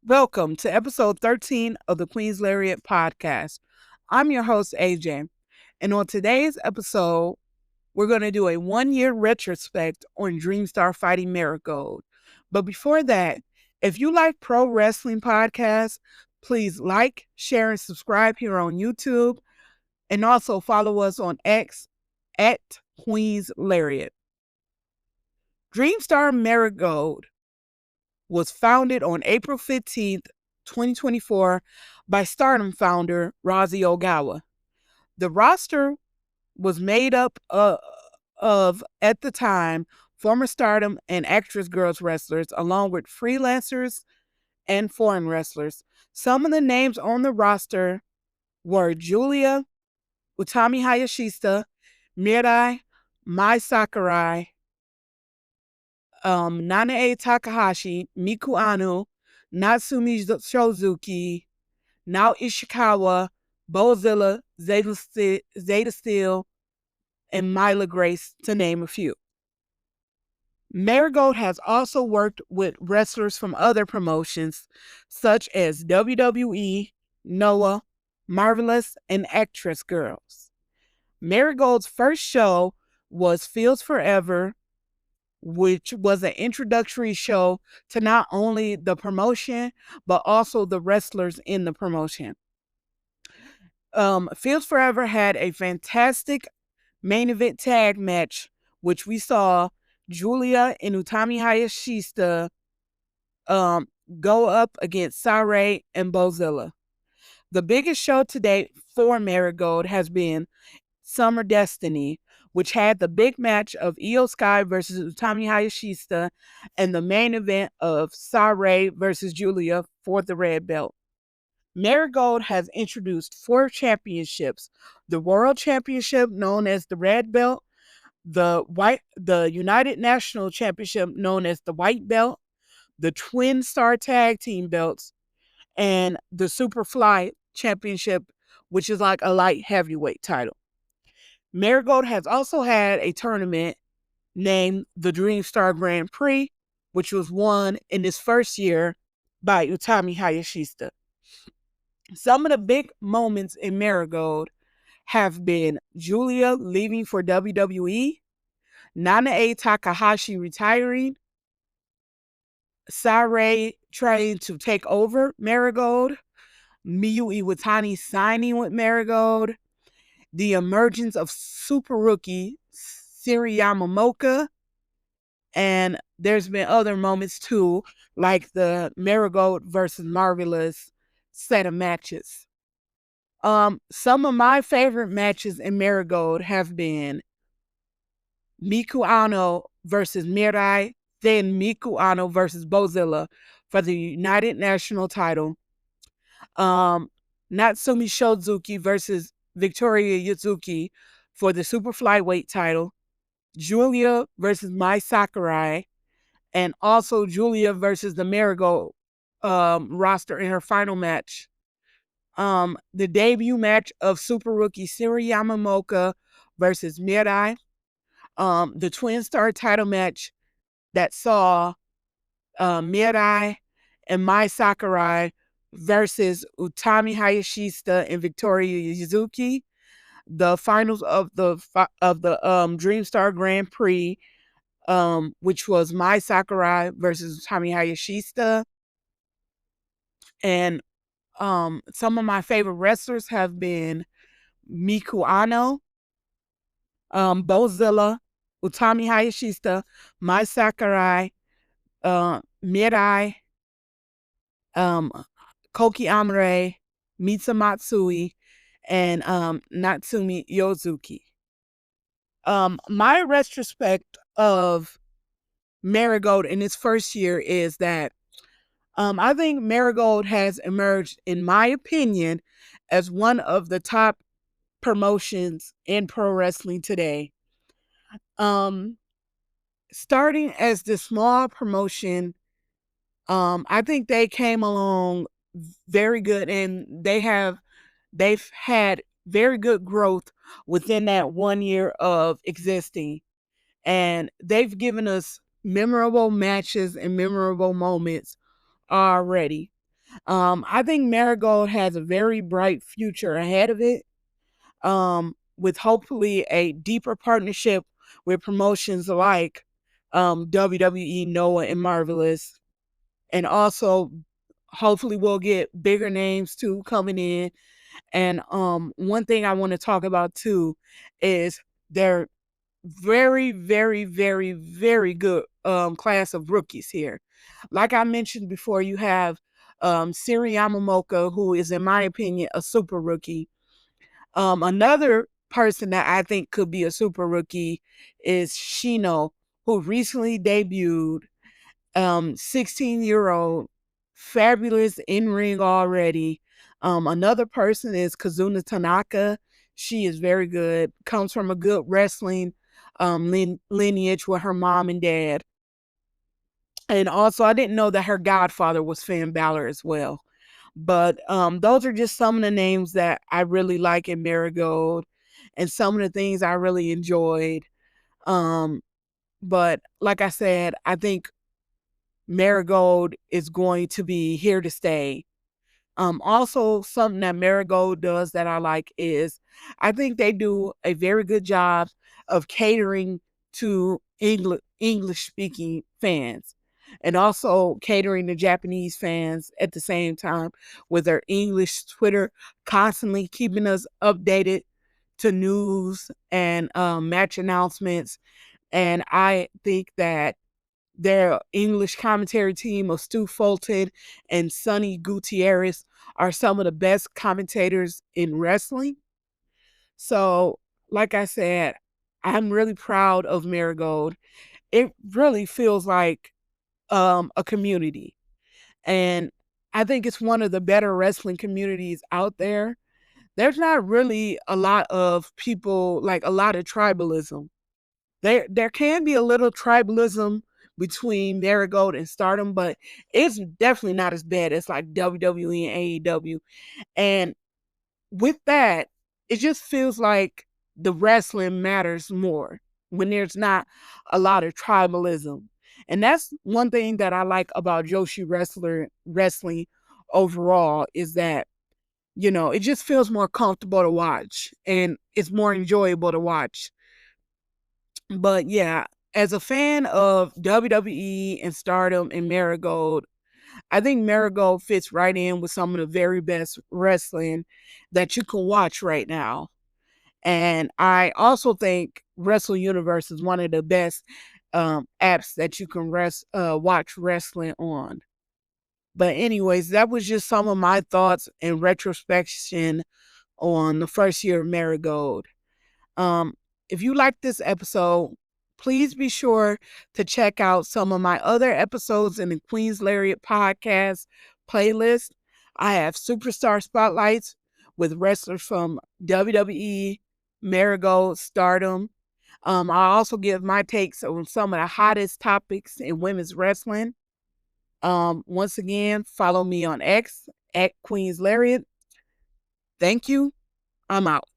Welcome to episode 13 of the Queen's Lariat podcast. I'm your host, AJ, and on today's episode, we're going to do a 1 year retrospect on Dreamstar fighting Marigold. But before that, if you like pro wrestling podcasts, please like, share, and subscribe here on YouTube, and also follow us on X at Queen's Lariat. Dreamstar Marigold was founded on April 15th, 2024 by Stardom founder Razi Ogawa. The roster was made up of, at the time, former Stardom and Actress Girls wrestlers, along with freelancers and foreign wrestlers. Some of the names on the roster were Julia, Utami Hayashishita, Mirai, Mai Sakurai, Nanae Takahashi, Miku Anu, Natsumi Shozuki, Nao Ishikawa, Bozilla, Zeta Steel, and Myla Grace, to name a few. Marigold has also worked with wrestlers from other promotions such as WWE, Noah, Marvelous, and Actress Girls. Marigold's first show was Fields Forever, which was an introductory show to not only the promotion, but also the wrestlers in the promotion. Fields Forever had a fantastic main event tag match, which we saw Julia and Utami Hayashishita go up against Saray and Bozilla. The biggest show to date for Marigold has been Summer Destiny, which had the big match of Io Sky versus Utami Hayashishita and the main event of Saray versus Julia for the red belt. Marigold has introduced 4 championships: the World Championship, known as the Red Belt, the United National Championship, known as the White Belt, the Twin Star Tag Team belts, and the Superfly Championship, which is like a light heavyweight title. Marigold has also had a tournament named the Dreamstar Grand Prix, which was won in its first year by Utami Hayashishita. Some of the big moments in Marigold have been Julia leaving for WWE, Nanae Takahashi retiring, Saray trying to take over Marigold, Miyu Iwatani signing with Marigold, the emergence of super rookie Siri Yamamoka, and there's been other moments too, like the Marigold versus Marvelous set of matches. Some of my favorite matches in Marigold have been Miku Ano versus Mirai, then Miku Ano versus Bozilla for the United National title. Natsumi Shozuki versus Victoria Yuzuki for the super flyweight title. Julia versus Mai Sakurai, and also Julia versus the Marigold roster in her final match. The debut match of super rookie Siri Yamamoka versus Mirai. The Twin Star title match that saw Mirai and Mai Sakurai versus Utami Hayashishita and Victoria Yuzuki. The finals of the Dreamstar Grand Prix, which was Mai Sakurai versus Utami Hayashishita. And some of my favorite wrestlers have been Miku Ano, Bozilla, Utami Hayashishita, Mai Sakurai, Mirai, Koki Amare, Mitsu Matsui, and Natsumi Yozuki. My retrospect of Marigold in its first year is that I think Marigold has emerged, in my opinion, as one of the top promotions in pro wrestling today. Starting as the small promotion, I think they came along very good, and they've had very good growth within that 1 year of existing, and they've given us memorable matches and memorable moments already. I think Marigold has a very bright future ahead of it, with hopefully a deeper partnership with promotions like WWE, Noah, and Marvelous. And also, hopefully, we'll get bigger names too coming in. And one thing I want to talk about too is their very, very, very, very good class of rookies here. Like I mentioned before, you have Siri Yamamoka, who is, in my opinion, a super rookie. Another person that I think could be a super rookie is Shino, who recently debuted. 16-year-old, fabulous in ring already. Another person is Kazuna Tanaka. She is very good. Comes from a good wrestling lineage with her mom and dad. And also, I didn't know that her godfather was Finn Balor as well. But those are just some of the names that I really like in Marigold, and some of the things I really enjoyed. Um, but like I said, I think Marigold is going to be here to stay. Also, something that Marigold does that I like is I think they do a very good job of catering to English speaking fans, and also catering to Japanese fans at the same time with their English Twitter, constantly keeping us updated to news and match announcements. And I think that their English commentary team of Stu Fulton and Sonny Gutierrez are some of the best commentators in wrestling. So, like I said, I'm really proud of Marigold. It really feels like a community. And I think it's one of the better wrestling communities out there. There's not really a lot of people, like a lot of tribalism. There can be a little tribalism between Marigold and Stardom, but it's definitely not as bad as like WWE and AEW. And with that, it just feels like the wrestling matters more when there's not a lot of tribalism. And that's one thing that I like about Joshi wrestling overall, is that, it just feels more comfortable to watch and it's more enjoyable to watch. But yeah, as a fan of WWE and Stardom and Marigold, I think Marigold fits right in with some of the very best wrestling that you can watch right now. And I also think Wrestle Universe is one of the best apps that you can watch wrestling on. But anyways, that was just some of my thoughts and retrospection on the first year of Marigold. Um, if you like this episode, please be sure to check out some of my other episodes in the Queen's Lariat podcast playlist. I have superstar spotlights with wrestlers from WWE, Marigold, Stardom. I also give my takes on some of the hottest topics in women's wrestling. Once again, follow me on X at Queen's Lariat. Thank you. I'm out.